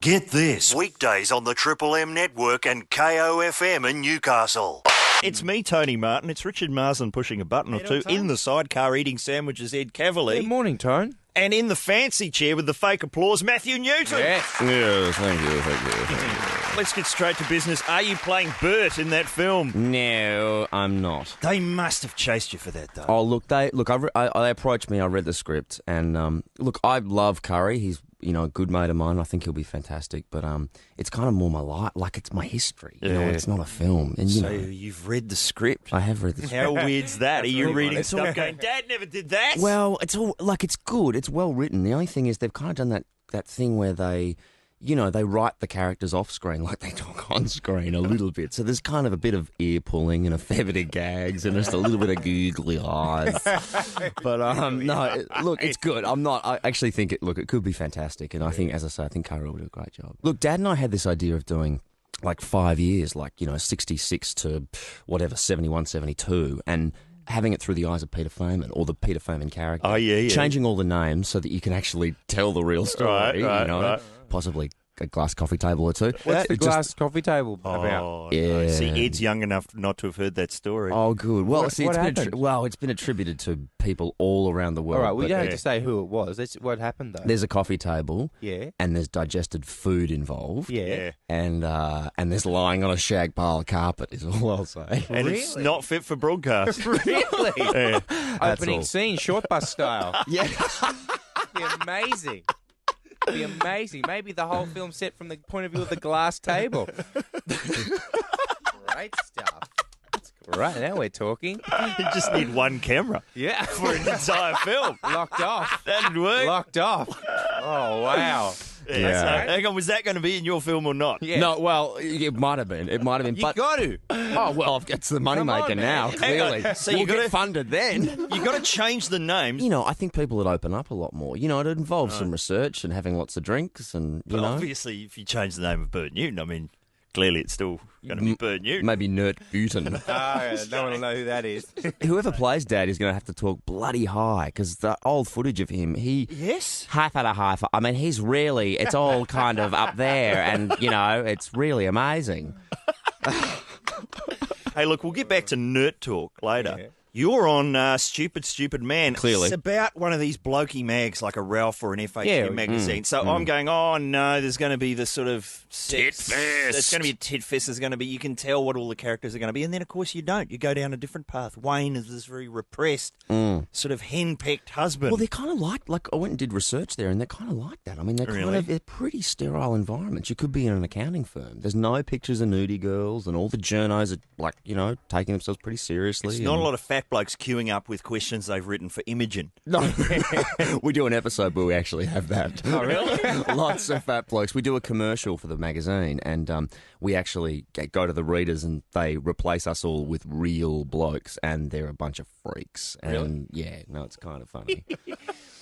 Get this, weekdays on the Triple M network and KOFM in Newcastle. It's me, Tony Martin. It's Richard Marsden pushing a button or two in the sidecar eating sandwiches, Ed Cavalier. Good morning, Tone. And in the fancy chair with the fake applause, Matthew Newton. Yes. Yes, thank you. Let's get straight to business. Are you playing Bert in that film? No, I'm not. They must have chased you for that, though. Oh, look, they approached me. I read the script, and look, I love Curry. He's a good mate of mine. I think he'll be fantastic. But it's kind of more my life, like it's my history. You know, it's not a film. And so you've read the script. I have read the script. How weird's that? Are you reading stuff going, Dad never did that? Well, it's all it's good. It's well written. The only thing is they've kind of done that thing where they write the characters off screen like they talk on screen a little bit. So there's kind of a bit of ear pulling and a fair bit of gags and just a little bit of googly eyes. But no, look, it's good. I actually think it could be fantastic. And I think, as I say, I think Curry will do a great job. Look, Dad and I had this idea of doing like 5 years, 66 to whatever, 71, 72, and having it through the eyes of Peter Feynman, or the Peter Feynman character. Oh, yeah. Changing all the names so that you can actually tell the real story. Right. Possibly a glass coffee table or two. What's the glass coffee table about? Yeah. No. See, Ed's young enough not to have heard that story. Oh, good. Well, What it's been attributed to people all around the world. All right, we but don't have to say who it was. That's what happened, though. There's a coffee table. Yeah. And there's digested food involved. Yeah. And there's lying on a shag pile of carpet is all I'll say. And it's not fit for broadcast. Really? Yeah. Opening all. scene, Shortbus style. Yeah. Be amazing. Be amazing. Maybe the whole film set from the point of view of the glass table. Great stuff. That's great. Now we're talking. You just need one camera Yeah. for an entire film. Locked off. That'd work. Locked off. Oh, wow. Yeah. So, hang on, was that going to be in your film or not? Yeah. No, well, it might have been. You got to. Oh, well, it's the moneymaker on, now, man. clearly. So we'll you get gotta- funded then. You got to change the names. I think people would open up a lot more. It involves some research and having lots of drinks and, But obviously, if you change the name of Bert Newton, I mean, clearly it's still going to be Bert Newton. maybe Nert Buten. No one will know who that is. Whoever plays Dad is going to have to talk bloody high because the old footage of him, Yes. high. I mean, it's all kind of up there and, it's really amazing. Hey, look, we'll get back to nerd talk later. Yeah. You're on Stupid Man. Clearly. It's about one of these blokey mags like a Ralph or an FHM magazine. So I'm going, oh, no, there's going to be this sort of Tit fest. It's going to be a tit fest. There's going to be, you can tell what all the characters are going to be. And then, of course, you don't. You go down a different path. Wayne is this very repressed, sort of henpecked husband. Well, they're kind of like I went and did research there, and they're kind of like that. I mean, they're pretty sterile environments. You could be in an accounting firm. There's no pictures of nudie girls, and all the journos are taking themselves pretty seriously. It's not a lot of fat blokes queuing up with questions they've written for Imogen. No, we do an episode where we actually have that. Oh, really? Lots of fat blokes. We do a commercial for the magazine, and we actually go to the readers, and they replace us all with real blokes, and they're a bunch of freaks. And Really? yeah, no, it's kind of funny.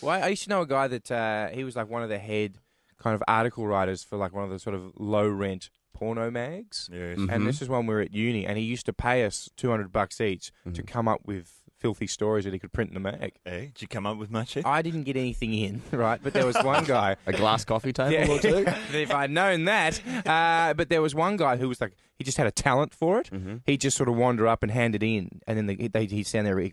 Well, I used to know a guy that he was like one of the head kind of article writers for like one of the sort of low rent porno mags. Yes. And this is when we were at uni, and he used to pay us $200 each to come up with filthy stories that he could print in the mag. Hey, did you come up with much? I didn't get anything in, right? But there was one guy. A glass coffee table or two? If I'd known that. But there was one guy who was like, he just had a talent for it. He'd just sort of wander up and hand it in, and then he'd stand there and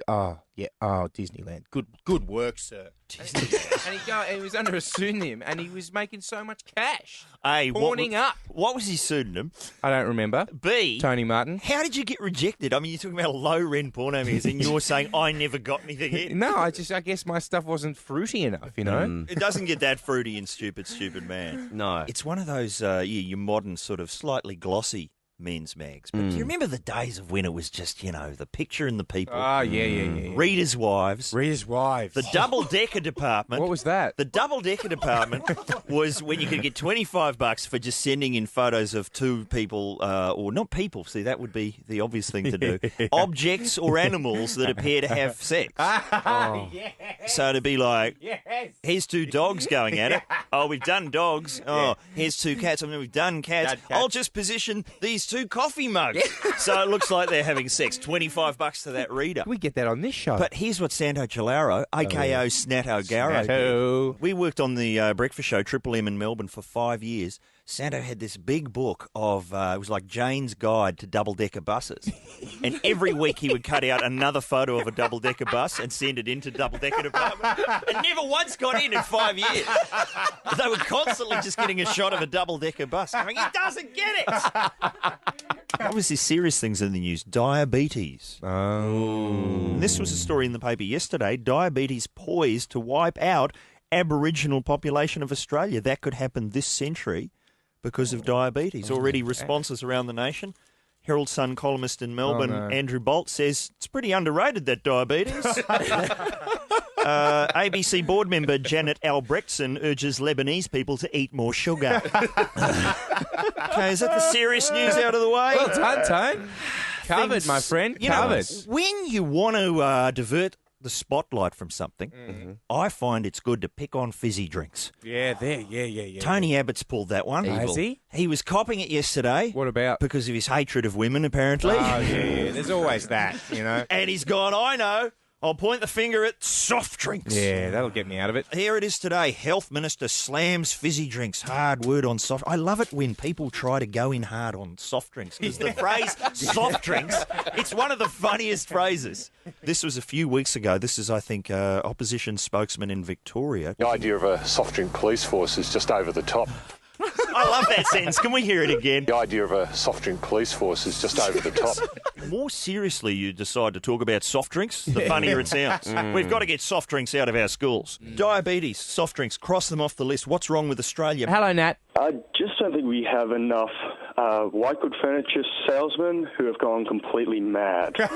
Disneyland. Good work, sir. And he was under a pseudonym, and he was making so much cash. A, Pawning up. What was his pseudonym? I don't remember. B, Tony Martin. how did you get rejected? I mean, you're talking about a low-rent porno magazine. You're saying, I never got anything in. No, I guess my stuff wasn't fruity enough, you know? It doesn't get that fruity in Stupid Man. No. It's one of those, your modern sort of slightly glossy men's mags. But do you remember the days of when it was just, the picture and the people? Oh, yeah. Readers' wives. Reader's wives. The double-decker department. What was that? The double-decker department was when you could get $25 for just sending in photos of two people, or not people, see, that would be the obvious thing to do, objects or animals that appear to have sex. Yes. So to be like, Yes. here's two dogs going at it. Oh, we've done dogs. Oh, here's two cats. I mean, we've done cats. I'll just position these two coffee mugs. So it looks like they're having sex. $25 to that reader. Can we get that on this show? But here's what Santo Chilaro, a.k.o. Snatto Garro, did. Snatto. We worked on the breakfast show, Triple M in Melbourne, for 5 years. Santo had this big book of, it was like Jane's Guide to Double-Decker Buses. And every week he would cut out another photo of a double-decker bus and send it into double-decker department. And never once got in 5 years. They were constantly just getting a shot of a double-decker bus. Going, he doesn't get it! Obviously, serious things in the news. Diabetes. Oh. And this was a story in the paper yesterday. Diabetes poised to wipe out Aboriginal population of Australia. That could happen this century because of diabetes. Already responses around the nation. Herald Sun columnist in Melbourne, Andrew Bolt, says it's pretty underrated, that diabetes. ABC board member Janet Albrechtson urges Lebanese people to eat more sugar. Okay, is that the serious news out of the way? Well done, Tone. Covered, my friend. Covered. When you want to divert the spotlight from something, I find it's good to pick on fizzy drinks. Yeah. Tony Abbott's pulled that one. Has he? He was copping it yesterday. What about? Because of his hatred of women, apparently. Oh, yeah. There's always that, you know. And he's gone, I know. I'll point the finger at soft drinks. Yeah, that'll get me out of it. Here it is today. Health Minister slams fizzy drinks. Hard word on soft. I love it when people try to go in hard on soft drinks because the phrase soft drinks, it's one of the funniest phrases. This was a few weeks ago. This is, I think, opposition spokesman in Victoria. The idea of a soft drink police force is just over the top. I love that sentence. Can we hear it again? The idea of a soft drink police force is just over the top. More seriously, you decide to talk about soft drinks, the funnier it sounds. We've got to get soft drinks out of our schools. Diabetes, soft drinks, cross them off the list. What's wrong with Australia? Hello, Nat. I just don't think we have enough white good furniture salesmen who have gone completely mad. If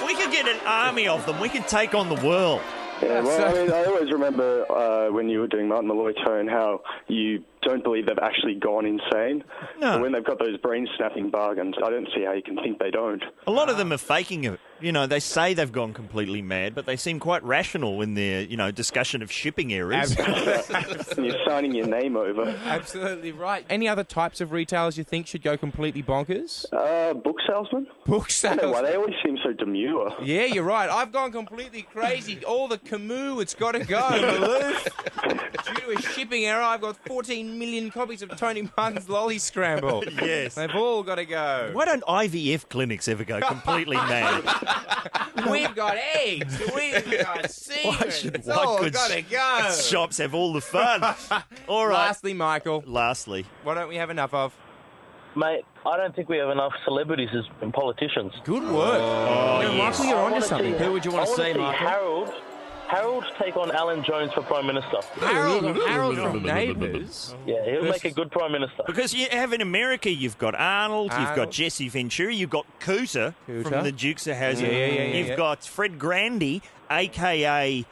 we could get an army of them, we could take on the world. Yeah, well, I mean, I always remember when you were doing Martin Malloy Tone how you don't believe they've actually gone insane. No. But when they've got those brain-snapping bargains, I don't see how you can think they don't. A lot of them are faking it. You know, they say they've gone completely mad, but they seem quite rational in their, discussion of shipping errors. And you're signing your name over. Absolutely right. Any other types of retailers you think should go completely bonkers? Book salesmen? Book I don't know why, salesmen. they always seem so demure. Yeah, you're right. I've gone completely crazy. All the Camus, it's got to go. Maloof. Due to a shipping error, I've got 14 million copies of Tony Martin's Lolly Scramble. Yes. They've all got to go. Why don't IVF clinics ever go completely mad? We've got eggs. We've got secrets. should It's white all goods got to go. Shops have all the fun. All right. Lastly, Michael, Lastly. what don't we have enough of? Mate, I don't think we have enough celebrities as politicians. Good work. Michael, you're onto something. Who would you want to see, Michael? Harold take on Alan Jones for Prime Minister. Harold from Neighbours. Yeah, he'll make a good Prime Minister. Because you have in America, you've got Arnold, you've got Jesse Ventura, you've got Cooter from the Dukes of Hazzard. Yeah. You've got Fred Grandy, a.k.a.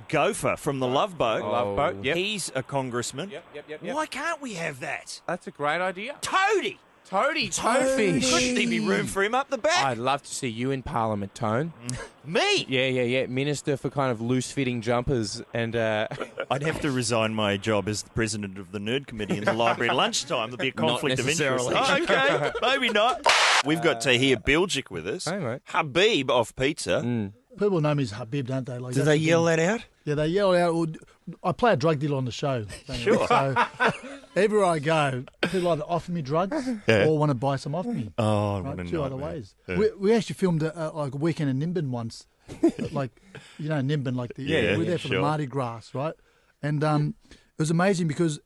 Gopher from the Love Boat. Love Boat, yep. He's a congressman. Yep. Why can't we have that? That's a great idea. Toady! Toadfish. Couldn't there be room for him up the back? I'd love to see you in Parliament, Tone. Me? Yeah. Minister for kind of loose-fitting jumpers and... I'd have to resign my job as the president of the Nerd Committee in the library at lunchtime. There'd be a conflict of interest. Oh, okay, maybe not. We've got Tahir Bilgic with us. Hey, mate. Habib off pizza. People know me as Habib, don't they? Do they yell that out? Yeah, they yell out. Well, I play a drug dealer on the show. Sure. So everywhere I go, people either offer me drugs or want to buy some off me. Oh, Right, what a two other nightmare. ways. We actually filmed like a weekend in Nimbin once. Like, Nimbin, like we're there for the Marty Gras, right? And it was amazing because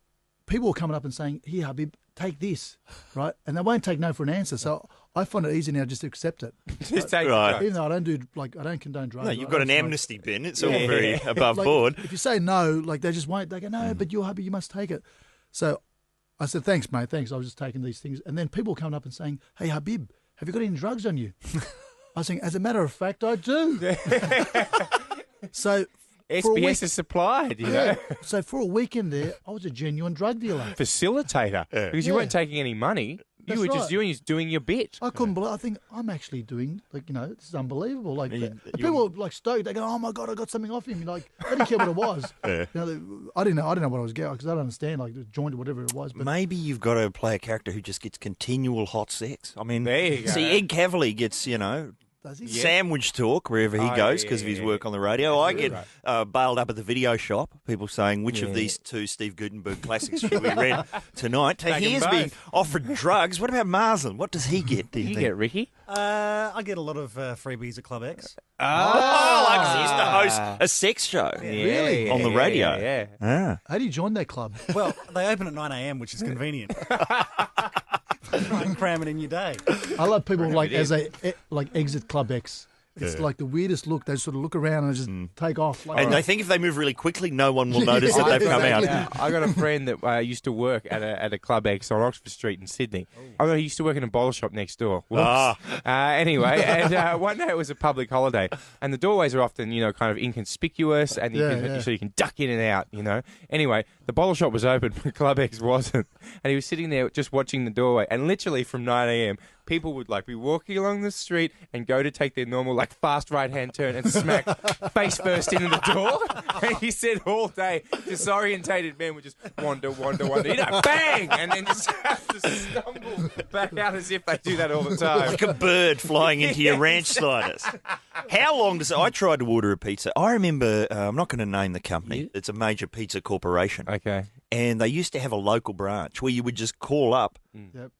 people were coming up and saying, "Here, Habib, take this," right? And they won't take no for an answer. So I find it easy now just to accept it. Just take Right. Even though I don't condone drugs. No, you've right? got an That's like- amnesty bin. It's all very above like, board. If you say no, like they just won't. They go, no, but you're happy, you must take it. So I said, thanks, mate, thanks. I was just taking these things. And then people coming up and saying, hey, Habib, have you got any drugs on you? I was saying, as a matter of fact, I do. So for a week- SBS is supplied, you know. So for a weekend there, I was a genuine drug dealer. Facilitator. Because you Yeah. weren't taking any money. You That's were just right. doing your bit. I couldn't believe. I think I'm actually doing this is unbelievable. Like You- people were like stoked. They go, "Oh my god, I got something off him!" Like I didn't care what it was. I didn't know what I was getting because I don't understand like the joint or whatever it was. But Maybe you've got to play a character who just gets continual hot sex. I mean, There you go. see, Ed Cavalier gets, Does he? Sandwich talk wherever he goes because of his work on the radio. I get bailed up at the video shop. People saying, which of these two Steve Gutenberg classics should we read tonight? Tahir's being offered drugs. What about Marsland? What does he get, do you think? get, Ricky? I get a lot of freebies at Club X. Like he used to host a sex show Really? on the radio. Yeah. How do you join that club? Well, they open at 9 a.m, which is convenient. Try and cram it in your day. I love people like as they exit Club X. It's like the weirdest look. They sort of look around and just take off. Like, And they think if they move really quickly, no one will notice that they've come out. I got a friend that used to work at a Club X on Oxford Street in Sydney. He used to work in a bottle shop next door. Whoops. Anyway, and one day it was a public holiday, and the doorways are often, kind of inconspicuous, and so you can duck in and out, Anyway, the bottle shop was open, but Club X wasn't, and he was sitting there just watching the doorway, and literally from 9 a.m, people would be walking along the street and go to take their normal fast right-hand turn and smack face first into the door. And he said all day, disorientated men would just wander, bang, and then just have to stumble back out as if they do that all the time. Like a bird flying into your ranch sliders. How long does I tried to order a pizza? I remember, I'm not going to name the company. It's a major pizza corporation. Okay. And they used to have a local branch where you would just call up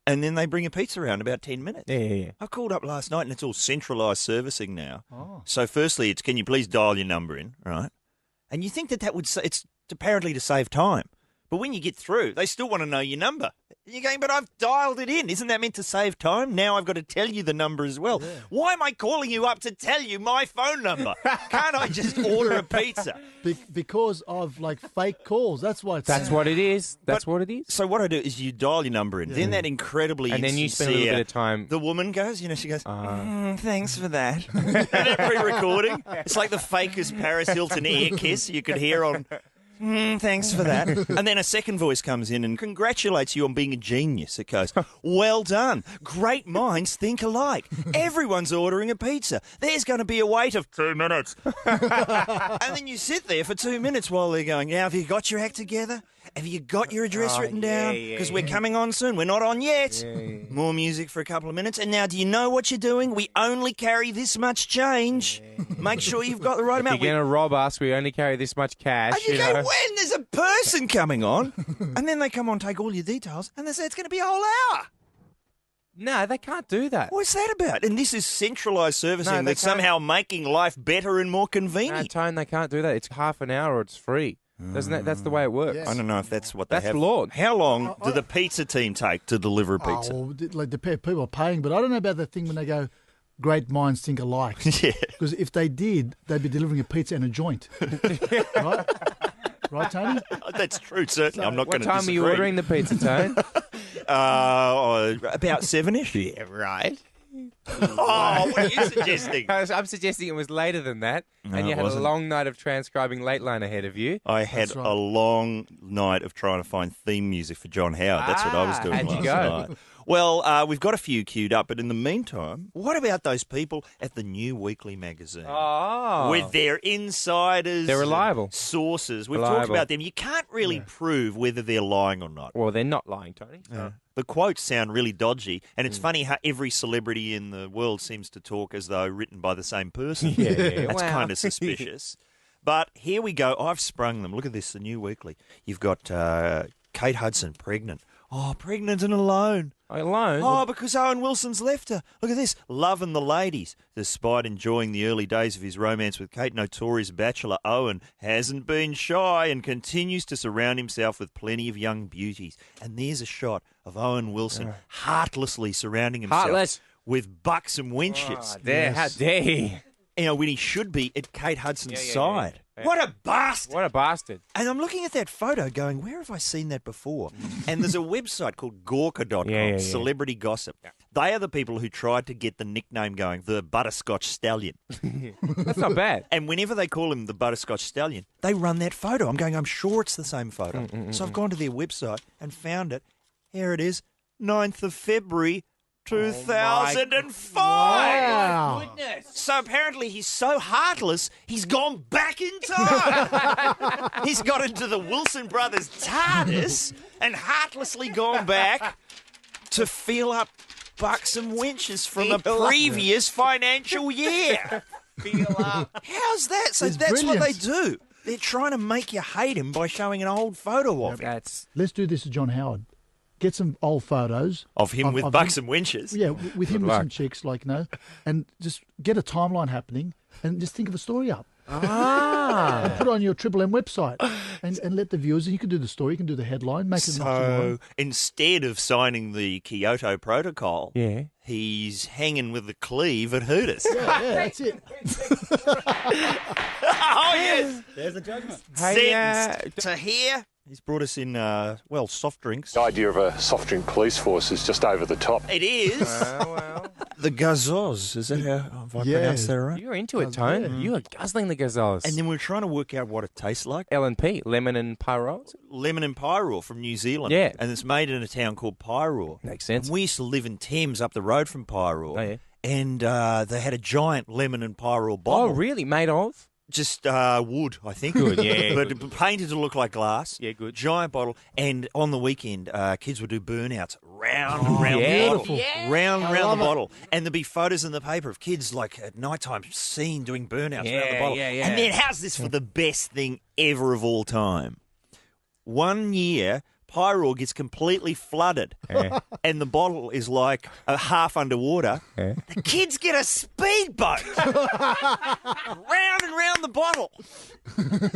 and then they bring a pizza around in about 10 minutes. Yeah. I called up last night and it's all centralised servicing now. Oh. So firstly, it's can you please dial your number in, right? And you think that would it's apparently to save time. But when you get through, they still want to know your number. You're going, but I've dialed it in. Isn't that meant to save time? Now I've got to tell you the number as well. Yeah. Why am I calling you up to tell you my phone number? Can't I just order a pizza? Because of fake calls. That's why. That's what it is. That's what it is. So what I do is you dial your number in. Then that incredibly and then you spend a little bit of time. The woman goes, she goes, thanks for that. And then pre-recording. It's like the fakest Paris Hilton ear kiss you could hear on. Thanks for that. And then a second voice comes in and congratulates you on being a genius. It goes, well done. Great minds think alike. Everyone's ordering a pizza. There's going to be a wait of 2 minutes. And then you sit there for 2 minutes while they're going, now, have you got your act together? Have you got your address written down? Because we're coming on soon. We're not on yet. More music for a couple of minutes. And now, do you know what you're doing? We only carry this much change. Make sure you've got the right amount. If you're going to rob us, we only carry this much cash. And you go, when there's a person coming on, and then they come on, take all your details, and they say it's going to be a whole hour. No, they can't do that. What's that about? And this is centralised servicing that's somehow making life better and more convenient. No, Tone, they can't do that. It's half an hour or it's free. That's the way it works. Yes. I don't know if that's what they have. That's law. How long do the pizza team take to deliver a pizza? The people are paying, but I don't know about the thing when they go, great minds think alike. Yeah. Because if they did, they'd be delivering a pizza and a joint. Right? Right, Tony? That's true, certainly. I'm not going to disagree. What time are you ordering the pizza, Tone? About 7-ish. Yeah, right. Oh, what are you suggesting? I'm suggesting it was later than that, and you had a long night of transcribing Late Line ahead of you. I had a long night of trying to find theme music for John Howard. That's what I was doing last night. Well, we've got a few queued up, but in the meantime, what about those people at the New Weekly magazine? Oh. With their insiders. They're reliable. Sources. We've talked about them. You can't really prove whether they're lying or not. Well, they're not lying, Tony. The quotes sound really dodgy, and it's funny how every celebrity in the world seems to talk as though written by the same person. That's kind of suspicious. But here we go. I've sprung them. Look at this, the New Weekly. You've got Kate Hudson pregnant. Oh, pregnant and alone. Alone? Oh, because Owen Wilson's left her. Look at this. Loving the ladies. Despite enjoying the early days of his romance with Kate, notorious bachelor Owen hasn't been shy and continues to surround himself with plenty of young beauties. And there's a shot of Owen Wilson heartlessly surrounding himself with buxom wenches. How dare he? When he should be at Kate Hudson's side. Yeah. What a bastard! What a bastard. And I'm looking at that photo going, where have I seen that before? And there's a website called Gawker.com, Celebrity Gossip. Yeah. They are the people who tried to get the nickname going, the Butterscotch Stallion. That's not bad. And whenever they call him the Butterscotch Stallion, they run that photo. I'm going, I'm sure it's the same photo. So I've gone to their website and found it. Here it is, 9th of February, 2005. Wow. Goodness. So apparently he's so heartless, he's gone back in time. He's got into the Wilson brothers' TARDIS and heartlessly gone back to feel up bucks and wenches from a previous financial year. Feel up. How's that? So It's that's what they brilliant. do. They're trying to make you hate him by showing an old photo of him. That's Let's do this to John Howard. Get some old photos Of him with of bucks and wenches. Yeah, with him with luck. some chicks, like, and just get a timeline happening and just think of a story up. ah. Put it on your Triple M website and let the viewers, and you can do the story, you can do the headline, make it much So more. instead of signing the Kyoto Protocol, Yeah. he's hanging with the cleave at Hooters. Yeah, that's it. Oh, yes. There's the judgment. Sentenced. Tahir. He's brought us in, soft drinks. The idea of a soft drink police force is just over the top. It is. well. The gazoz. Is that how have I Yeah. pronounced that right? You're into it, Tone. Yeah. You are guzzling the gazelles. And then we're trying to work out what it tastes like. L&P, lemon and pyrols. Lemon and Pyroar from New Zealand. Yeah. And it's made in a town called Pyroar. Makes sense. And we used to live in Thames up the road from Pyroar. Oh, yeah. And they had a giant lemon and Pyroar Oh, bottle. really? Made of? Just wood, I think. Good, yeah, But painted to look like glass. Yeah, good. Giant bottle. And on the weekend, kids would do burnouts round and round yeah. the bottle. Beautiful. Round and round love the it. bottle. And there'd be photos in the paper of kids like at night time seen doing burnouts around the Yeah, bottle. yeah, yeah. And then how's this for the best thing ever of all time? 1 year, Pyroar gets completely flooded, and the bottle is like half underwater. The kids get a speedboat round and round the bottle.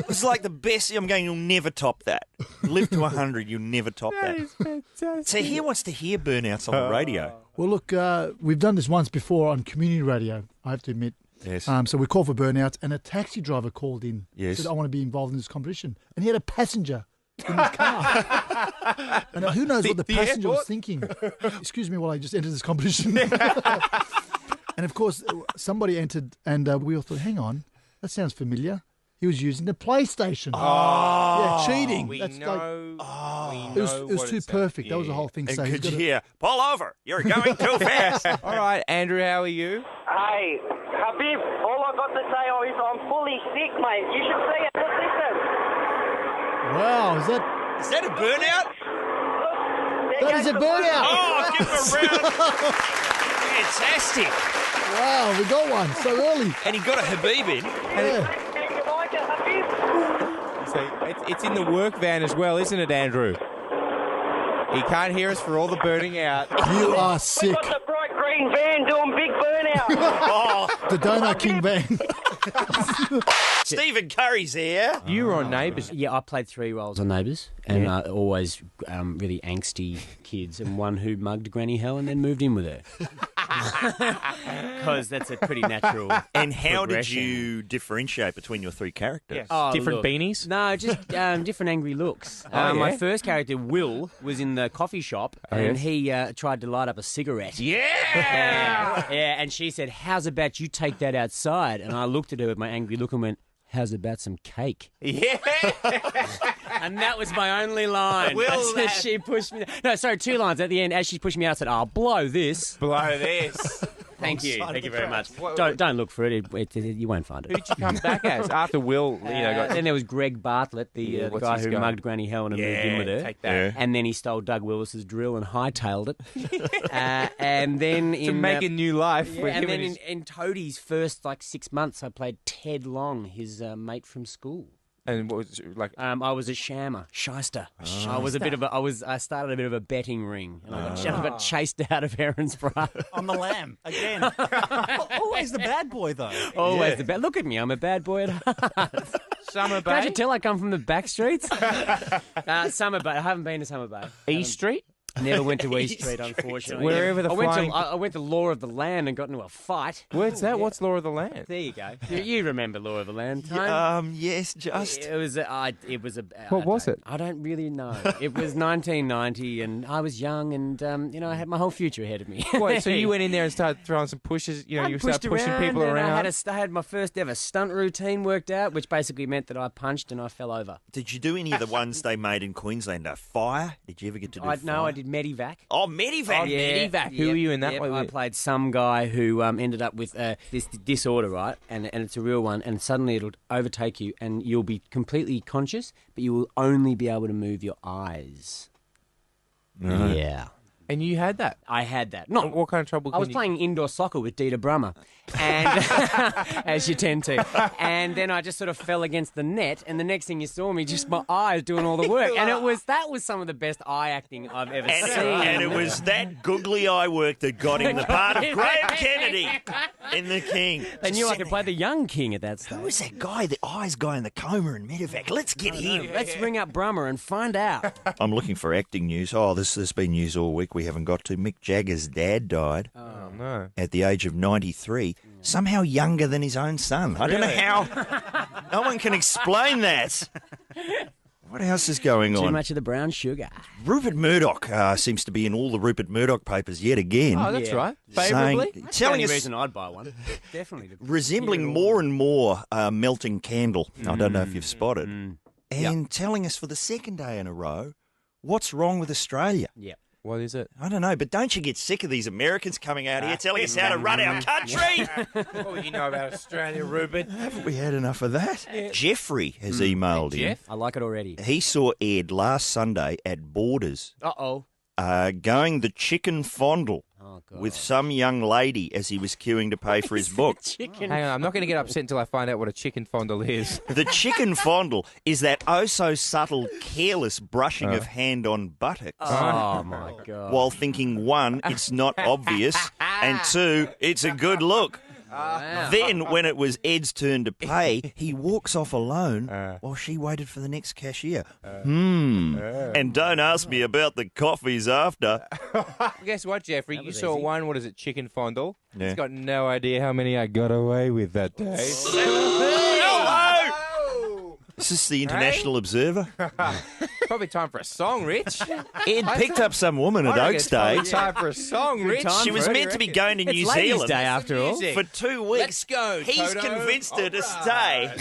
It's like the best. I'm going, you'll never top that. Live to 100, you'll never top that. fantastic. So he wants to hear burnouts on the radio. Well, look, we've done this once before on community radio, I have to admit. Yes. So we called for burnouts, and a taxi driver called in. Yes. Said, I want to be involved in this competition. And he had a passenger in his car. And who knows what the passenger was thinking? Excuse me while I just entered this competition. And, of course, somebody entered, and we all thought, hang on, that sounds familiar. He was using the PlayStation. Yeah, cheating. We That's know. it was too perfect. That was the whole thing. And So he's could you got to- hear, pull over, you're going too fast. All right, Andrew, how are you? Hey, Habib, all I got to say is I'm fully sick, mate. You should see it. Look, listen. Wow, is that a burnout? that is a burnout? Oh, give him a round. Fantastic. Wow, we got one so early. And he got a Habib in. Yeah. You like it, Habib? So it's in the work van as well, isn't it, Andrew? He can't hear us for all the burning out. You are We sick. got the bright green van doing big burnout. The Donut King van. Stephen Curry's here. You were on Neighbours. Yeah, I played 3 roles on Neighbours, and always really angsty kids, and one who mugged Granny Hell and then moved in with her. Because that's a pretty natural. And how did progression. you differentiate between your 3 characters? Oh, Different look. beanies? No, just different angry looks. Oh, My yeah? first character, Will, was in the coffee shop, and he tried to light up a cigarette. Yeah! Yeah, and she said, "How's about you take that outside?" And I looked at her with my angry look and went, "How's about some cake?" Yeah! And that was my only line. Will As she pushed me. No, sorry, 2 lines at the end. As she pushed me out, I said, "I'll blow this." Blow this. Thank you very much. What- Don't look for it. You won't find it. Who'd you come back as? After Will, got... Then there was Greg Bartlett, the what's guy his who guy? mugged Granny Helen and moved in with her. take that. And then he stole Doug Willis's drill and hightailed it. And then To in make a new life. yeah, with and him then his- in Toadie's first 6 months, I played Ted Long, his mate from school. And what was it, like... I was a shammer, shyster. I was a bit of a. I started a bit of a betting ring, and I got chased out of Erinsborough. I'm the lamb again. Always the bad boy, though. Always the bad. Look at me, I'm a bad boy at heart. Summer Can't you Bay? tell I come from the back streets? Summer Bay. I haven't been to Summer Bay. East Street? Never went to East Street, unfortunately. Wherever the flying- I went to Law of the Land and got into a fight. Where's that? What's Law of the Land? There you go. You remember Law of the Land, Tone? Yes, just. It was a. What was it? I don't really know. It was 1990, and I was young, and I had my whole future ahead of me. Wait, so you went in there and started throwing some pushes, I you pushed started pushing people and around? I had my first ever stunt routine worked out, which basically meant that I punched and I fell over. Did you do any of the ones they made in Queensland? Fire? Did you ever get to do fire? No, I did Medivac. Oh, Medivac. Medivac. Who were you in that Yep, one I with? played some guy who ended up with this disorder, right? And it's a real one. And suddenly it'll overtake you, and you'll be completely conscious, but you will only be able to move your eyes. Right. Yeah. And you had that? I had that. Not What kind of trouble? I was playing indoor soccer with Dieter Brummer, and as you tend to, and then I just sort of fell against the net, and the next thing you saw me, just my eyes doing all the work, and that was some of the best eye acting I've ever seen. And it was that googly eye work that got him the part of Graham Kennedy in The King. They knew I could play the young king at that stage. Who was that guy, the eyes guy in the coma in Medevac? Let's get him. Let's ring up Brummer and find out. I'm looking for acting news. Oh, there's been news all week we haven't got to. Mick Jagger's dad died No. at the age of 93, somehow younger than his own son. I don't know how. No one can explain that. What else is going on? Too much of the brown sugar. Rupert Murdoch seems to be in all the Rupert Murdoch papers yet again. Oh, that's right. Saying- Favourably? telling us, reason I'd buy one. Definitely. resembling more and more melting candle. I don't know if you've spotted. And telling us for the second day in a row what's wrong with Australia. Yeah. What is it? I don't know, but don't you get sick of these Americans coming out here telling us how to run our country? What would you know about Australia, Rupert? Haven't we had enough of that? Jeffrey has emailed in. Jeff? I like it already. He saw Ed last Sunday at Borders Uh-oh. going the chicken fondle Oh, God. with some young lady as he was queuing to pay for his book. Chicken. Hang on, I'm not going to get upset until I find out what a chicken fondle is. The chicken fondle is that oh-so-subtle, careless brushing of hand on buttocks. Oh, my God. While thinking, one, it's not obvious, and two, it's a good look. Then, when it was Ed's turn to pay, he walks off alone while she waited for the next cashier. And don't ask me about the coffees after. Guess what, Jeffrey? You was saw easy. one, what is it, chicken fondle? Yeah. He's got no idea how many I got away with that day. Is this the International Observer? Probably time for a song, Rich. Ed picked up some woman at I reckon Oak it's probably Stage. time for a song, Rich. She was meant to be going to New It's Ladies' Zealand Day, after all. Music. for 2 weeks. Let's go, He's Toto. convinced her to All stay. right,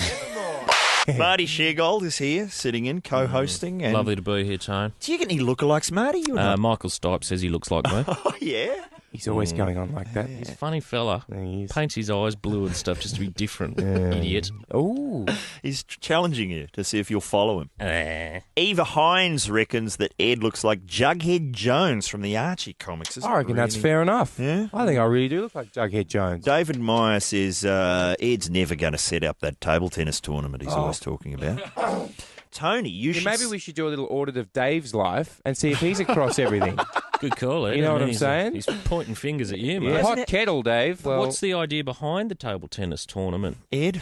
nevermore. Marty Sheargold is here, sitting in, co-hosting. And Lovely to be here, Tone. do you get any lookalikes, Marty? You or not? Michael Stipe says he looks like me. Oh, yeah? He's always going on like that. He's a funny fella. He is. Paints his eyes blue and stuff just to be different. Idiot. Ooh. He's challenging you to see if you'll follow him. Eh. Eva Hines reckons that Ed looks like Jughead Jones from the Archie comics. I reckon that's fair enough. Yeah? I think I really do look like Jughead Jones. David Meyer says Ed's never going to set up that table tennis tournament he's always talking about. Tony, you should... Maybe we should do a little audit of Dave's life and see if he's across everything. Good call, Ed. You know what I'm He's- saying? He's pointing fingers at you, mate. Yeah. Hot kettle, Dave. Well, What's the idea behind the table tennis tournament? Ed?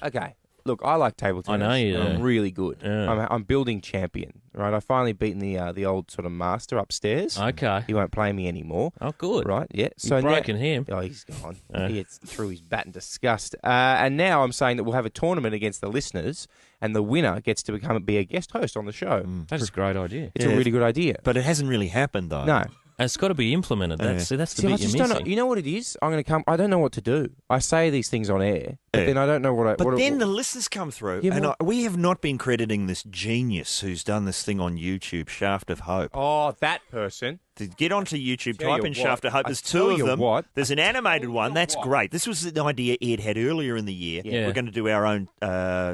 okay. Look, I like table I tennis. know you do. I'm really good. Yeah. I'm building champion. Right, I finally beaten the old sort of master upstairs. Okay. He won't play me anymore. Oh, good. Right, yeah. You've broken him. Oh, he's gone. He threw his bat in disgust. And now I'm saying that we'll have a tournament against the listeners, and the winner gets to be a guest host on the show. That is a great idea. It's a really good idea. But it hasn't really happened, though. No. And it's got to be implemented. That's the See, I bit just you're don't know. missing. You know what it is? I'm going to come. I don't know what to do. I say these things on air, but then I don't know what I. But then the listeners come through, Yeah, and well- we have not been crediting this genius who's done this thing on YouTube, Shaft of Hope. Oh, that person. To get onto YouTube, Tell type you in what, Shaft of Hope. I There's tell two of you them. what. There's an animated one. That's great. This was the idea Ed had earlier in the year. Yeah. We're going to do our own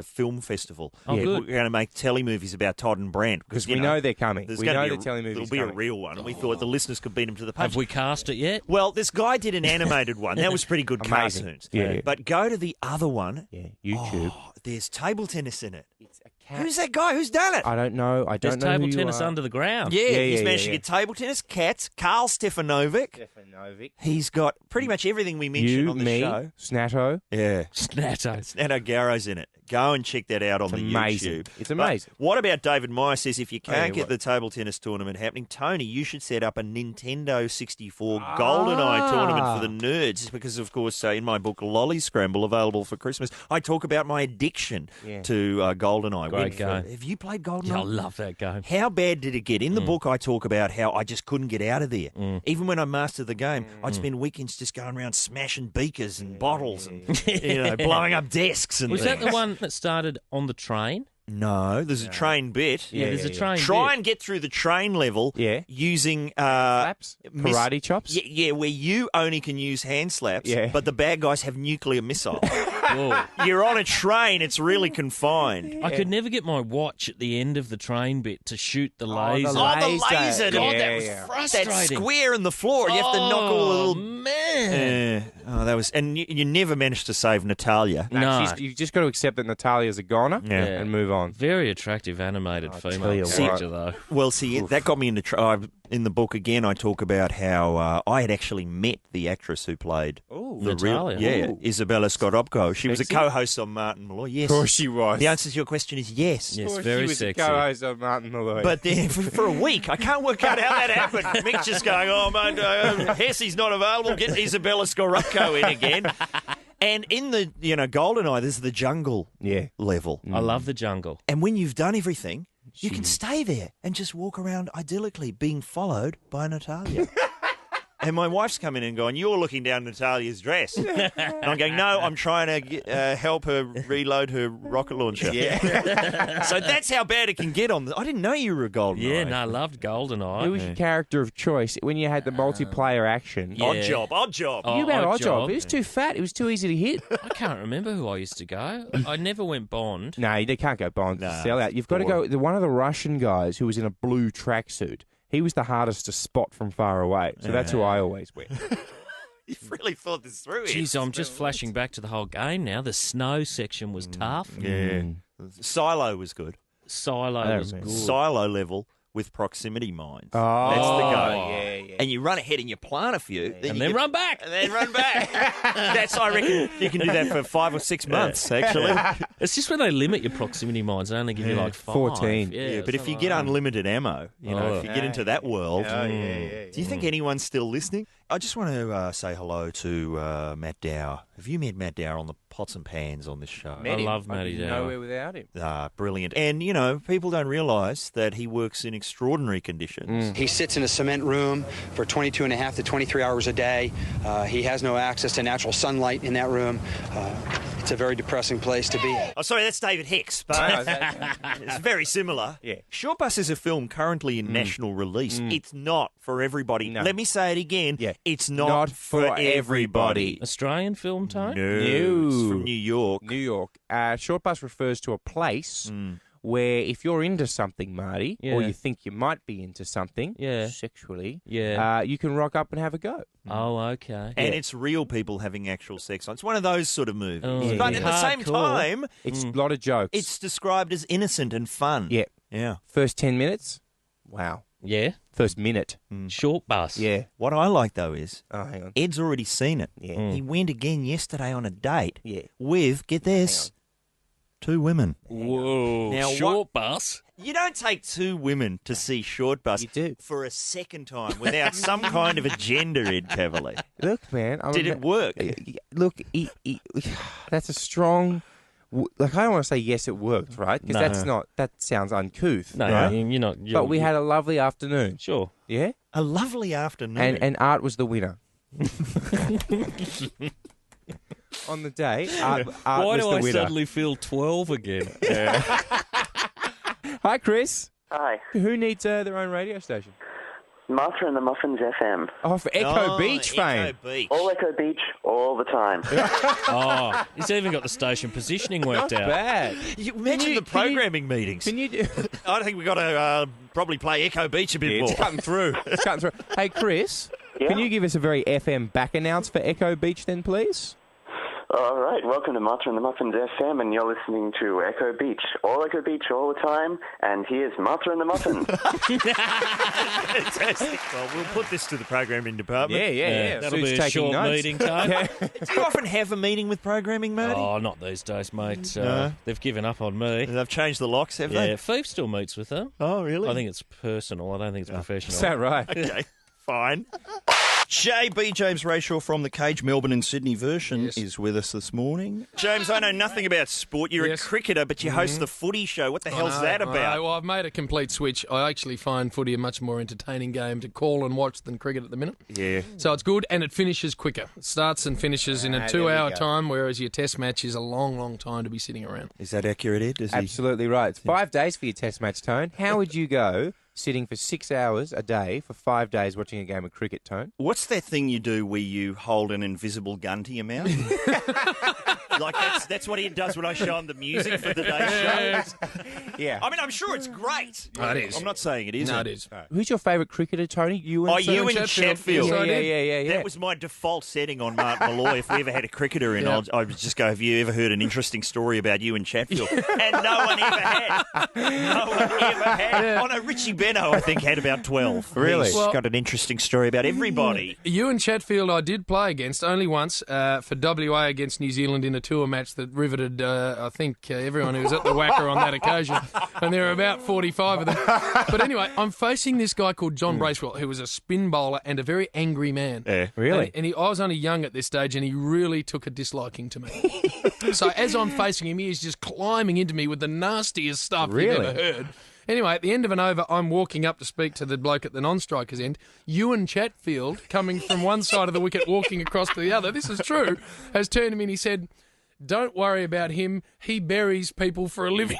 film festival. Oh, good. We're going to make telemovies about Todd and Brant. Because we know they're coming. There's We gonna know be they're telling There'll movies be a coming. real one. And we thought the listeners could beat them to the punch. Have we cast it yet? Well, this guy did an animated one. That was pretty good Amazing. cartoons. Yeah. But go to the other one. Yeah, YouTube. Oh, there's table tennis in it. It's a cat. Who's that guy? Who's done it? I don't know. I There's don't know table who you tennis are. under the ground. Yeah, he's yeah, managed yeah. to get table tennis, cats, Carl Stefanovic. Stefanovic. He's got pretty much everything we mentioned You, on the me, show. Snatto. Yeah. Snatto. Snatto Garrow's in it. Go and check that out on the amazing. YouTube. It's amazing. But what about David Meyer says if you can't yeah, get what? the table tennis tournament happening, Tony, you should set up a Nintendo 64 GoldenEye tournament for the nerds because, of course, in my book, Lolly Scramble, available for Christmas, I talk about my addiction to GoldenEye. Great game. Have you played GoldenEye? Yeah, I love that game. How bad did it get? In the book, I talk about how I just couldn't get out of there. Even when I mastered the game, I'd spend weekends just going around smashing beakers and bottles and blowing up desks. And Was that the one that started on the train? No, there's a train bit. Yeah, there's a train Try bit. and get through the train level using... Slaps? Karate chops? Yeah, where you only can use hand slaps, but the bad guys have nuclear missiles. You're on a train, it's really confined. I could never get my watch at the end of the train bit to shoot the laser. The laser! God, that was frustrating. That square in the floor. You have to knock all the little... man. that was... And you never managed to save Natalia. No. You've just got to accept that Natalia's a goner and move on. Very attractive animated female character, though. Well, see, that got me into... in the book, again, I talk about how I had actually met the actress who played Natalia. Isabella Scorupco. She was a co-host on Martin Malloy. Yes. Of course she was. The answer to your question is yes. Yes, Of course very she was sexy. a co-host on Martin Malloy. But then for a week, I can't work out how that happened. Mick's just going, oh, mate, Hessie's not available. Get Isabella Scorupco in again. And in the Goldeneye, there's the jungle level. I love the jungle. And when you've done everything, you can stay there and just walk around idyllically being followed by Natalia. And my wife's coming in and going, you're looking down Natalia's dress. And I'm going, no, I'm trying to help her reload her rocket launcher. Yeah. So that's how bad it can get on. I didn't know you were a Goldeneye. Yeah, no, I loved Goldeneye. Who was your character of choice when you had the multiplayer action? Odd job. You about Odd Job. He was too fat. He was too easy to hit. I can't remember who I used to go. I never went Bond. No, you can't go Bond to sell out. You've got to go. One of the Russian guys who was in a blue tracksuit. He was the hardest to spot from far away. So that's who I always went. You've really thought this through. Jeez, I'm just flashing back to the whole game now. The snow section was tough. Yeah. Silo was good. Silo was good. Silo level with proximity mines. Oh, that's the go. Yeah. And you run ahead and you plant a few. And then run back. And then run back. I reckon you can do that for 5 or 6 months, actually. It's just when they limit your proximity mines, they only give you like 5. 14. Yeah, but if you get unlimited ammo, if you get into that world, do you think anyone's still listening? I just want to say hello to Matt Dow. Have you met Matt Dow on the Pots and Pans on this show? I love Matty Dow. Nowhere without him. Brilliant. And, people don't realise that he works in extraordinary conditions. He sits in a cement room for 22 and a half to 23 hours a day. He has no access to natural sunlight in that room. It's a very depressing place to be. Oh, sorry, that's David Hicks, but it's very similar. Yeah. Shortbus is a film currently in national release. It's not for everybody. No. Let me say it again. Yeah. It's not for everybody. Australian film, Tone? No. It's from New York. New York. Shortbus refers to a place where if you're into something, Marty, or you think you might be into something sexually, you can rock up and have a go. Oh, okay. And it's real people having actual sex on. It's one of those sort of movies. Oh, but at the same time, it's a lot of jokes. it's described as innocent and fun. Yeah. Yeah. First 10 minutes, wow. Yeah. First minute, Shortbus. yeah. What I like, though, is Oh, hang on. Ed's already seen it. Yeah. He went again yesterday on a date Yeah. with, get this, 2 women. Whoa. Now, Shortbus? You don't take 2 women to see Shortbus You do. for a second time without some kind of agenda, Ed Cavalier. Look, man. Did it work? Look, that's a strong... Like, I don't want to say yes, it worked, right? Because that sounds uncouth, No, right? you're not. But we had a lovely afternoon. Sure. Yeah? A lovely afternoon. And Art was the winner. On the day, Art Why was do the I winner. suddenly feel 12 again? Hi, Chris. Hi. Who needs their own radio station? Martha and the Muffins FM. Oh, for Echo Beach fame. Echo Beach. All Echo Beach, all the time. Oh, he's even got the station positioning worked Not out. bad. You mentioned the programming meetings. Can you do... I think we've got to probably play Echo Beach a bit more. It's cutting through. It's cutting through. Hey, Chris, can you give us a very FM back announce for Echo Beach then, please? All right, welcome to Martha and the Muffins FM, and you're listening to Echo Beach, all the time, and here's Martha and the Muffins. Fantastic. Well, we'll put this to the programming department. Yeah. That'll Sue's be a taking short notes. meeting, Tone. Do you often have a meeting with programming, Marty? Oh, not these days, mate. No. They've given up on me. They've changed the locks, have Yeah, they? Fief still meets with them. Oh, really? I think it's personal. I don't think it's professional. Is that right? Okay, fine. JB, James Brayshaw from the Cage, Melbourne and Sydney version, is with us this morning. James, I know nothing about sport. You're a cricketer, but you host the footy show. What the hell's that about? Well, I've made a complete switch. I actually find footy a much more entertaining game to call and watch than cricket at the minute. Yeah. So it's good, and it finishes quicker. It starts and finishes in a 2-hour time, whereas your test match is a long, long time to be sitting around. Is that accurate, Ed? Absolutely right. It's 5 days for your test match, Tone. How would you go sitting for 6 hours a day for 5 days watching a game of cricket, Tone? What's that thing you do where you hold an invisible gun to your mouth? Like that's what he does when I show him the music for the day's show. Yeah. I mean, I'm sure it's great. Oh, it is. I'm not saying it isn't. No, it is. Who's your favourite cricketer, Tony? Ewan? Ewan Chatfield. Yeah. That was my default setting on Martin Malloy. If we ever had a cricketer in, I would just go, have you ever heard an interesting story about Ewan Chatfield? And no one ever had. No one ever had. Yeah. Oh, no, Richie Benno, I think, had about 12. Really? He's got an interesting story about everybody. Ewan Chatfield I did play against only once for WA against New Zealand in a tour match that riveted, I think, everyone who was at the Wacker on that occasion. And there were about 45 of them. But anyway, I'm facing this guy called John Bracewell, who was a spin bowler and a very angry man. Yeah. Really? And I was only young at this stage, and he really took a disliking to me. So as I'm facing him, he's just climbing into me with the nastiest stuff you've ever heard. Anyway, at the end of an over, I'm walking up to speak to the bloke at the non-striker's end. Ewan Chatfield, coming from one side of the wicket, walking across to the other, this is true, has turned to me and he said, "Don't worry about him. He buries people for a living."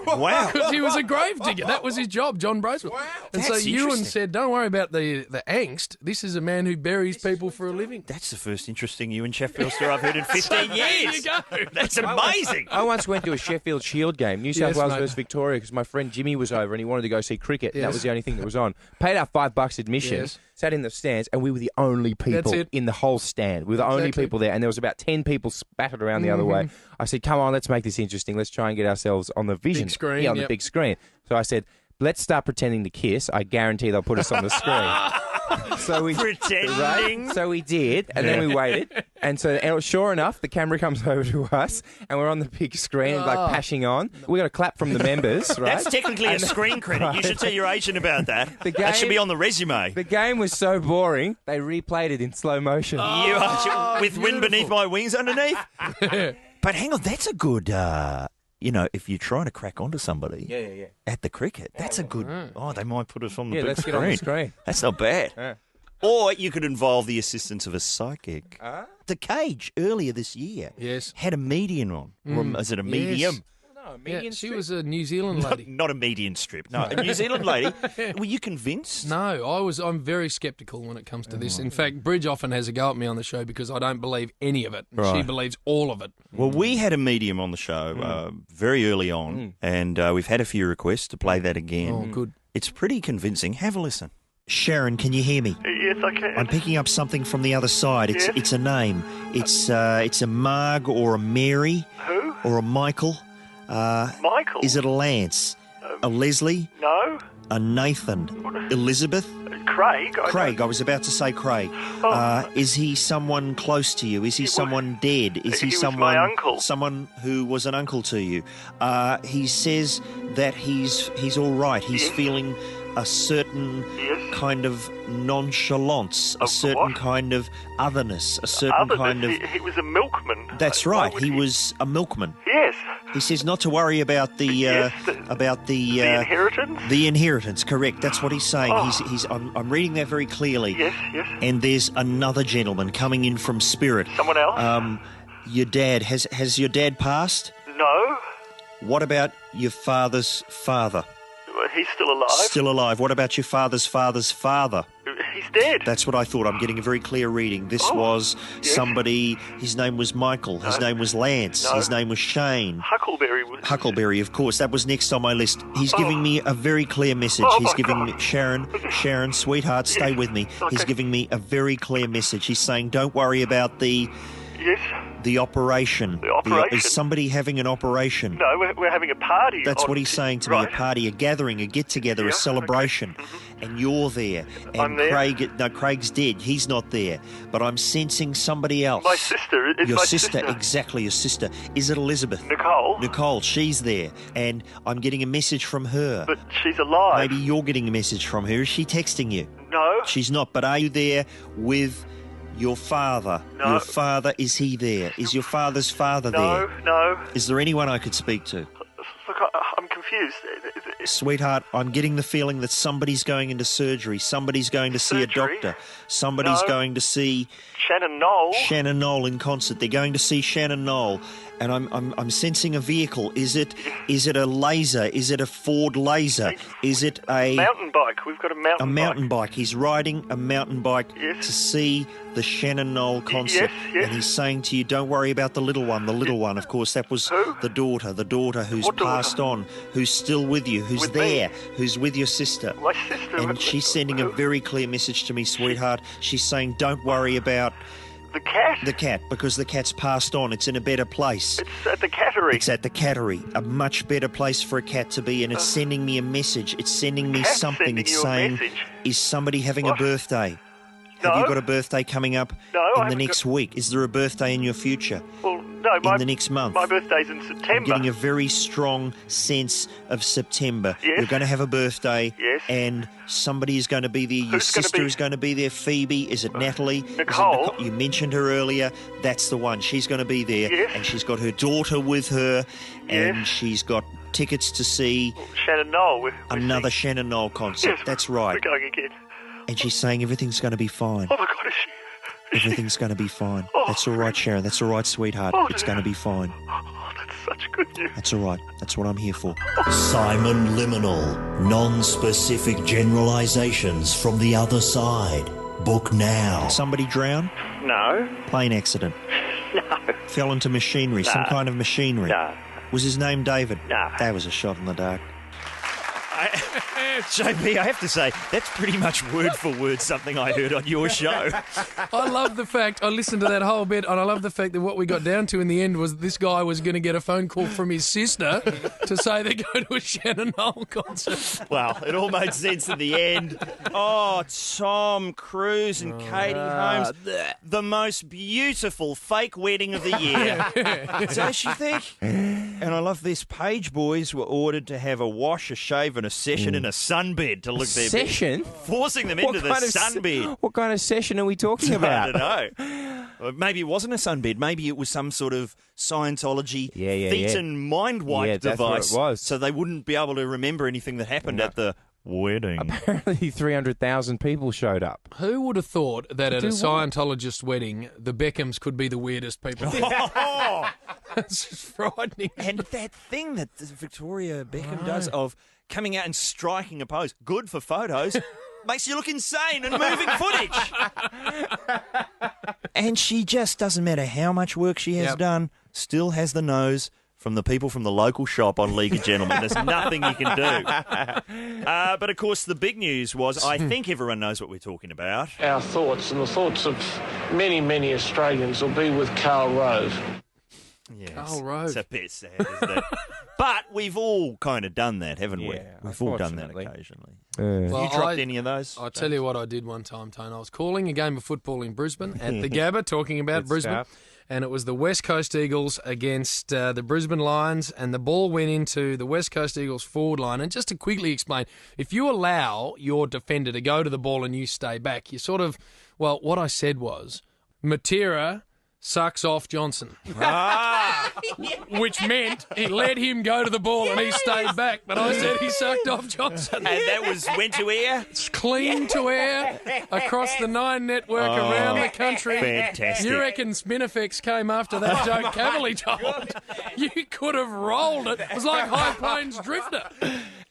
Wow. Because he was a grave digger. That was his job, John Bracewell. Wow. And so Ewan said, "Don't worry about the angst. This is a man who buries people for a living." That's the first interesting Ewan Chatfield story I've heard in 15 years. There you go. That's amazing. I once went to a Sheffield Shield game, New South Wales versus Victoria, because my friend Jimmy was over and he wanted to go see cricket. And that was the only thing that was on. Paid our $5 admission, sat in the stands, and we were the only people in the whole stand. We were the only people there, and there was about 10 people spattered around the other way. I said, "Come on, let's make this interesting. Let's try and get ourselves on the vision." Big screen. Yeah, on the big screen. So I said, "Let's start pretending to kiss. I guarantee they'll put us on the screen." So we pretending. Right? So we did, and then we waited. And so, sure enough, the camera comes over to us, and we're on the big screen, like pashing on. We got a clap from the members, right? That's technically a screen credit. You should tell your agent about that. That should be on the resume. The game was so boring, they replayed it in slow motion. With Wind Beneath My Wings underneath. But hang on, that's a good. If you're trying to crack onto somebody at the cricket, that's a good... Oh, they might put us on the big let's screen. get on the screen. That's not bad. Yeah. Or you could involve the assistance of a psychic. The Cage, earlier this year, had a medium on. Or is it a medium? No, a medium strip. She was a New Zealand lady. Not a median strip. No, a New Zealand lady. Were you convinced? No, I'm very sceptical when it comes to this. In fact, Bridge often has a go at me on the show because I don't believe any of it. Right. She believes all of it. Well, we had a medium on the show very early on, and we've had a few requests to play that again. Oh, good. It's pretty convincing. Have a listen. Sharon, can you hear me? Yes, I can. I'm picking up something from the other side. It's a name. It's a Marg or a Mary. Who? Or a Michael. Michael? Is it a Lance? A Leslie? No. A Nathan? Elizabeth? Craig? Craig, I was about to say Craig. Is he someone close to you? Is he someone dead? Is he someone? Was my uncle. Someone who was an uncle to you? He says that he's all right. He's feeling a certain kind of nonchalance, a certain kind of otherness, a certain kind of... He was a milkman. That's right. He was a milkman. Yes. He says not to worry about the the inheritance. The inheritance, correct? That's what he's saying. I'm reading that very clearly. Yes. And there's another gentleman coming in from spirit. Someone else. Your dad has your dad passed? No. What about your father's father? He's still alive. Still alive. What about your father's father's father? He's dead. That's what I thought. I'm getting a very clear reading. This was somebody... His name was Michael. His name was Lance. His name was Shane. Huckleberry, of course. That was next on my list. He's giving me a very clear message. He's giving me... Sharon, sweetheart, stay with me. Okay. He's giving me a very clear message. He's saying, don't worry about the... Yes. The operation. The operation? Is somebody having an operation? No, we're having a party. That's what he's saying to me, a party, a gathering, a get-together, a celebration. Okay. And you're there. And I'm there. Craig's dead. He's not there. But I'm sensing somebody else. My sister. It's your my sister. Exactly, your sister. Is it Elizabeth? Nicole, she's there. And I'm getting a message from her. But she's alive. Maybe you're getting a message from her. Is she texting you? No. She's not, but are you there with your father? No. Your father, is he there? Is your father's father No, there? no. Is there anyone I could speak to? Look, I'm confused. Sweetheart, I'm getting the feeling that somebody's going into surgery. Somebody's going to see a doctor. Somebody's going to see Shannon Knoll. Shannon Knoll in concert. They're going to see Shannon Knoll, and I'm sensing a vehicle. Is it a laser? Is it a Ford Laser? Is it a mountain bike? We've got a mountain bike. A mountain bike. He's riding a mountain bike to see the Shannon Knoll concert. Yes. And he's saying to you, don't worry about the little one. The little one, of course, that was the daughter who's passed on, who's still with you, who's there, who's with your sister. My sister. And she's sending a very clear message to me, sweetheart. She's saying, don't worry about the cat. The cat, because the cat's passed on. It's in a better place. It's at the cattery. It's at the cattery. A much better place for a cat to be, and it's sending me a message. It's sending me something. It's saying, is somebody having a birthday? No. Have you got a birthday coming up in the next week? Is there a birthday in your future? Well, no, in the next month. My birthday's in September. I'm getting a very strong sense of September. Yes. You're going to have a birthday. Yes. And somebody is going to be there. Your sister is going to be there. Phoebe. Is it Natalie? Nicole. You mentioned her earlier. That's the one. She's going to be there. Yes. And she's got her daughter with her. And she's got tickets to see Shannon Knoll. Another Shannon Knoll concert. Yes, That's right. We're going again. And she's saying everything's going to be fine. Oh, my God, is she? Everything's going to be fine. That's all right, Sharon. That's all right, sweetheart. It's going to be fine. Oh, that's such good news. That's all right. That's what I'm here for. Simon Liminal. Non-specific generalizations from the other side. Book now. Somebody drown? No. Plane accident? No. Fell into machinery? No. Some kind of machinery? No. Was his name David? No. That was a shot in the dark. JP, I have to say, that's pretty much word for word something I heard on your show. I love the fact, I listened to that whole bit, and I love the fact that what we got down to in the end was this guy was going to get a phone call from his sister to say they're going to a Shannon Knoll concert. Well, it all made sense in the end. Oh, Tom Cruise and Katie Holmes. The most beautiful fake wedding of the year. Don't you think? And I love this. Page boys were ordered to have a wash, a shave, and a session in a sunbed to look their session? best. Forcing them into the sunbed. What kind of session are we talking about? I don't know. Maybe it wasn't a sunbed. Maybe it was some sort of Scientology Thetan mind wipe device. That's what it was. So they wouldn't be able to remember anything that happened at the wedding. Apparently 300,000 people showed up. Who would have thought that at a what? Scientologist wedding, the Beckhams could be the weirdest people? It's just frightening. And that thing that Victoria Beckham does of coming out and striking a pose, good for photos, makes you look insane and moving footage. And she just, doesn't matter how much work she has done, still has the nose from the people from the local shop on League of Gentlemen. There's nothing you can do. But, of course, the big news was, I think everyone knows what we're talking about. Our thoughts and the thoughts of many, many Australians will be with Carl Rove. Yes, Carl Rove. It's a bit sad, isn't it? But we've all kind of done that, haven't we? Yeah, We've all done that unfortunately. occasionally. Well, you dropped any of those? I'll tell you what I did one time, Tone. I was calling a game of football in Brisbane at the Gabba, talking about Good Brisbane. stuff. And it was the West Coast Eagles against the Brisbane Lions, and the ball went into the West Coast Eagles forward line. And just to quickly explain, if you allow your defender to go to the ball and you stay back, you sort of, well, what I said was, Matera sucks off Johnson. Which meant he let him go to the ball and he stayed back. But I said he sucked off Johnson. And that was went to air? It's clean to air across the Nine network around the country. Fantastic. You reckon Spinifex came after that joke Cavalier told? You could have rolled it. It was like High Plains Drifter.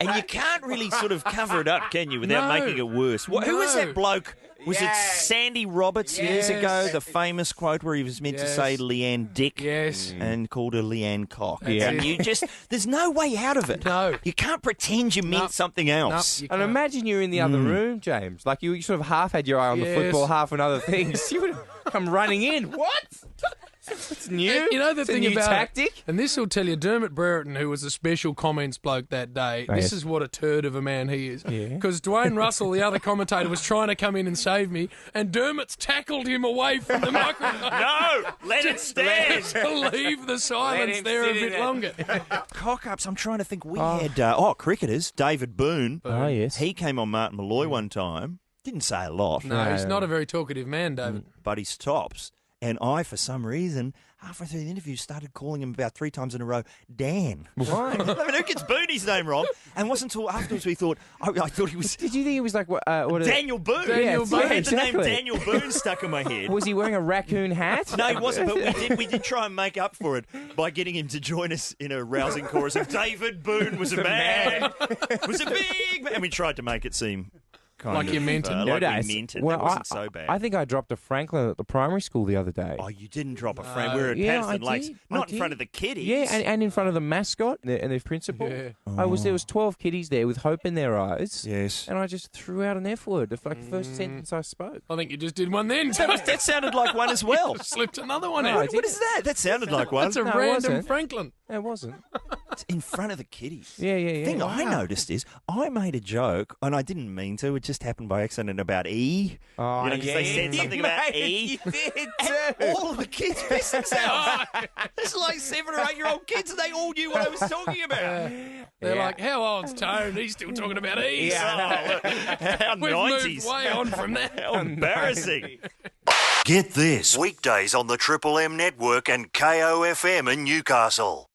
And you can't really sort of cover it up, can you, without No. making it worse? Who was that bloke? Was it Sandy Roberts years ago? The famous quote where he was meant to say Leanne Dick and called her Leanne Cock. And you just, there's no way out of it. No. You can't pretend you meant something else. And imagine you're in the other room, James. Like you sort of half had your eye on the football, half on other things. You would have come running in. What? It's new. And you know the It's a thing new about tactic. it, and this will tell you, Dermot Brereton, who was a special comments bloke that day, this is what a turd of a man he is. Because Dwayne Russell, the other commentator, was trying to come in and save me, and Dermot's tackled him away from the microphone. No, let it stand. To leave the silence there a bit longer. Cock-ups, I'm trying to think. We had, cricketers, David Boone. Oh, yes. He came on Martin Malloy one time. Didn't say a lot. No, he's not a very talkative man, David. But he's tops. And I, for some reason, halfway through the interview, started calling him about 3 times in a row, Dan. Why? I mean, who gets Boonie's name wrong? And it wasn't until afterwards we thought, I thought he was... Did you think he was like what? Daniel Boone. Daniel Boone. I had Exactly. the name Daniel Boone stuck in my head. Was he wearing a raccoon hat? No, he wasn't, but we did try and make up for it by getting him to join us in a rousing chorus of David Boone was a man, was a big man. And we tried to make it seem... Like you meant it. Like we meant it. Well, That wasn't so bad. I think I dropped a Franklin at the primary school the other day. Oh, you didn't drop a Frank. We were at Yeah, Patterson I Lakes, did. not I in front did. of the kiddies. Yeah, and in front of the mascot and the principal. Yeah. There was 12 kiddies there with hope in their eyes. Yes. And I just threw out an F word, the first sentence I spoke. I think you just did one then. That sounded like one as well. Slipped another one No, out. I What is that? That sounded like one. That's a No, it random wasn't. Franklin. It wasn't. It's in front of the kiddies. Yeah. The thing I Wow. noticed is I made a joke, and I didn't mean to. It just happened by accident about E. Oh, You know, 'cause they said something about E. You did And all of the kids pissed themselves. There's like 7 or 8-year-old kids, and they all knew what I was talking about. They're Yeah. like, how old's Tone? He's still talking about E's. Oh, how We've 90s. moved way on from that. How embarrassing. Get this weekdays on the Triple M network and KOFM in Newcastle.